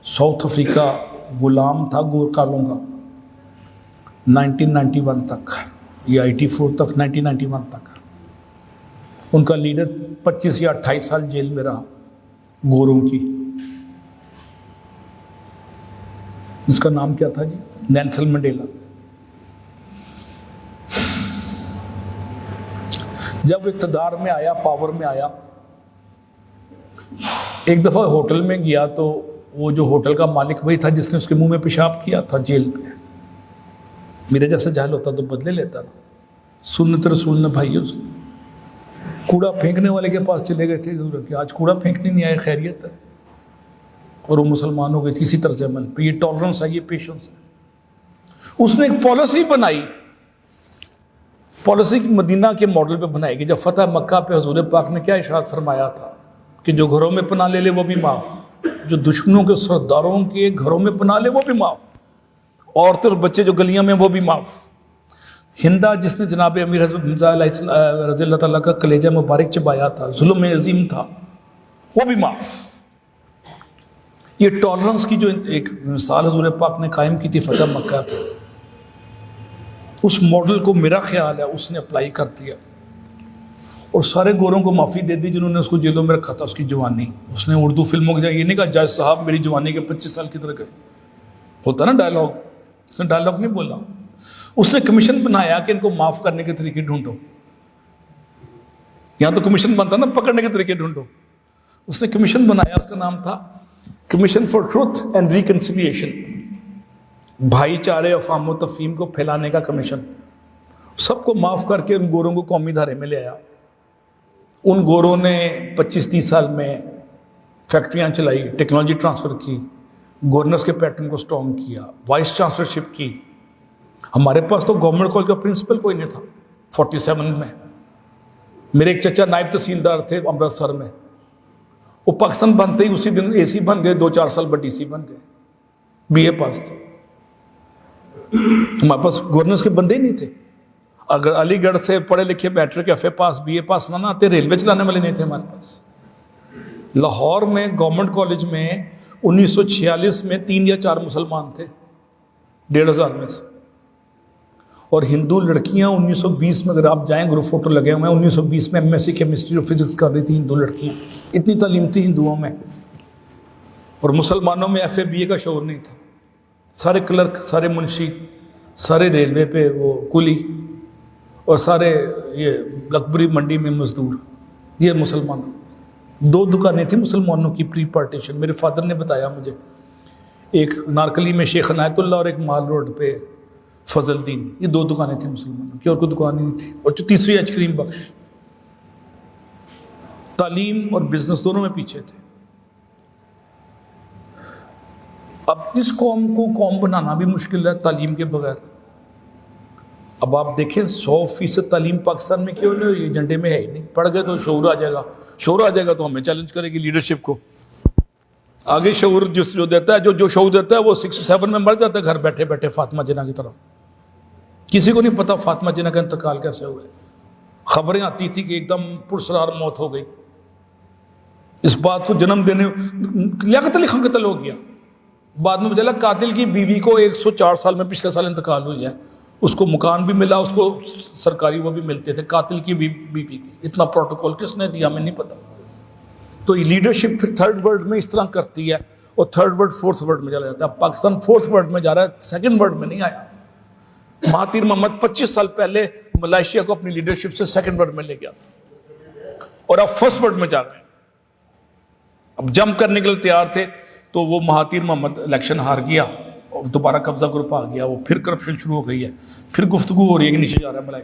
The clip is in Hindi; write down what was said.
साउथ अफ्रीका गुलाम था गोरकालों का 1991 तक या 84 तक, 1991 तक। उनका लीडर 25 या 28 साल जेल में रहा गोरों की। इसका नाम क्या था जी? Nelson Mandela. जब इक़्तिदार में आया, पावर में आया, एक दफ़ा होटल में गया तो वो जो होटल का मालिक वही था जिसने उसके मुंह में पेशाब किया था जेल में। मेरे जैसा जाहिल होता तो बदले लेता ना। सुन्नत रसूल ने भाई उसने कूड़ा फेंकने वाले के पास चले गए थे कि आज कूड़ा फेंकने नहीं आए, खैरियत है, और वो मुसलमान हो गए थे इसी तरह से अमल पे। ये टॉलरेंस है, ये पेशेंस है। उसने एक पॉलिसी बनाई, पॉलिसी मदीना के मॉडल पे बनाई कि जब फतह मक्का पे हुजूर पाक ने क्या इरशाद फरमाया था कि जो घरों में पनाह ले ले वो भी माफ़, जो दुश्मनों के सरदारों के घरों में पनाह ले वो भी माफ़, औरतें और बच्चे जो गलियों में वो भी माफ़। हिंदा जिसने जनाब अमीर हज़रत हमज़ा रज़ी अल्लाह ताला का कलेजा मुबारक चबाया था, जुल्म अज़ीम था, वो भी माफ़। ये टॉलरेंस की जो एक मिसाल हुजूर पाक ने कायम की थी फतह मक्का पे, उस मॉडल को मेरा ख्याल है उसने अप्लाई कर दिया और सारे गोरों को माफ़ी दे दी जिन्होंने उसको जेलों में रखा था। उसकी जवानी, उसने उर्दू फिल्मों के ये नहीं कहा जज साहब मेरी जवानी के 25 साल किधर गए, होता ना डायलॉग, उसने डायलॉग नहीं बोला। उसने कमीशन बनाया कि इनको माफ़ करने के तरीके ढूंढो। यहाँ तो कमीशन बनता ना, पकड़ने के तरीके ढूंढो। उसने कमीशन बनाया, उसका नाम था commission for truth and reconciliation, भाईचारे अफाम तफहीम को फैलाने का कमीशन। सबको माफ़ करके उन गोरों को कौमी धारे में ले आया। उन गोरों ने 25-30 साल में फैक्ट्रियाँ चलाई, टेक्नोलॉजी ट्रांसफ़र की, गवर्नर्स के पैटर्न को स्ट्रॉन्ग किया, वाइस चांसलरशिप की। हमारे पास तो गवर्नमेंट कॉलेज का प्रिंसिपल कोई नहीं था 47 में। मेरे एक चचा नायब तहसीलदार थे अमृतसर में, वो पाकिस्तान बनते ही उसी दिन AC बन गए, 2-4 साल बाद DC बन गए, BA पास थे। हमारे पास गवर्नर्स के बंदे ही नहीं थे। अगर अलीगढ़ से पढ़े लिखे मैट्रिक FA पास BA पास ना आते, रेलवे चलाने वाले नहीं थे हमारे पास। लाहौर में गवर्नमेंट कॉलेज में 1946 में 3 या 4 मुसलमान थे 1,500 में से, और हिंदू लड़कियां 1920 में, अगर आप जाएं ग्रुप फोटो लगे हुए हैं, 1920 में MSc केमिस्ट्री और फिजिक्स कर रही थी हिंदू लड़कियां। इतनी तालीम थी हिंदुओं में, और मुसलमानों में FA BA का शौर नहीं था। सारे क्लर्क, सारे मुंशी, सारे रेलवे पे वो कुली, और सारे ये लकबरी मंडी में मजदूर, ये मुसलमान। 2 दुकानें थी मुसलमानों की प्री पार्टीशन। मेरे फादर ने बताया मुझे, एक नारकली में शेख अनायतुल्ला और एक माल रोड पे फजलदीन, ये 2 दुकानें थी मुसलमानों की, और कोई दुकान ही नहीं थी। और जो तीसरी करीम बख्श, तालीम और बिजनेस दोनों में पीछे थे। अब इस कौम को कौम बनाना भी मुश्किल है तालीम के बगैर। अब आप देखें 100% तालीम पाकिस्तान में क्यों नहीं, ये एजेंडे में है ही नहीं। पढ़ गए तो शऊर आ जाएगा, शऊर आ जाएगा तो हमें चैलेंज करेगी लीडरशिप को। आगे शऊर जो देता है, जो शऊर देता है वो 6-7 में मर जाता है घर बैठे बैठे फातिमा जिन्ना की तरह। किसी को नहीं पता फातिमा जिन्ना का इंतकाल कैसे हुआ। खबरें आती थी कि एकदम पुरसरार मौत हो गई। इस बात को जन्म देने लियाकत अली खान कत्ल हो गया। बाद में बताया कातिल की बीवी को 104 साल में पिछले साल इंतकाल हुई है, उसको मकान भी मिला, उसको सरकारी वो भी मिलते थे। कातिल की बीवी की इतना प्रोटोकॉल किसने दिया हमें नहीं पता। तो ये लीडरशिप फिर 3rd वर्ल्ड में इस तरह करती है, और 3rd वर्ल्ड 4th वर्ल्ड में चला जाता है। पाकिस्तान 4th वर्ल्ड में जा रहा है, 2nd वर्ल्ड में नहीं आया। महातीर मोहम्मद 25 साल पहले मलेशिया को अपनी लीडरशिप से 2nd वर्ल्ड में ले गया था, और अब 1st वर्ल्ड में जा रहे हैं। अब जंप करने के लिए तैयार थे तो वो महातीर मोहम्मद इलेक्शन हार गया और दोबारा कब्जा ग्रुप आ गया, वो फिर करप्शन शुरू हो गई है, फिर गुफ्तगू हो रही है कि नीचे जा रहा है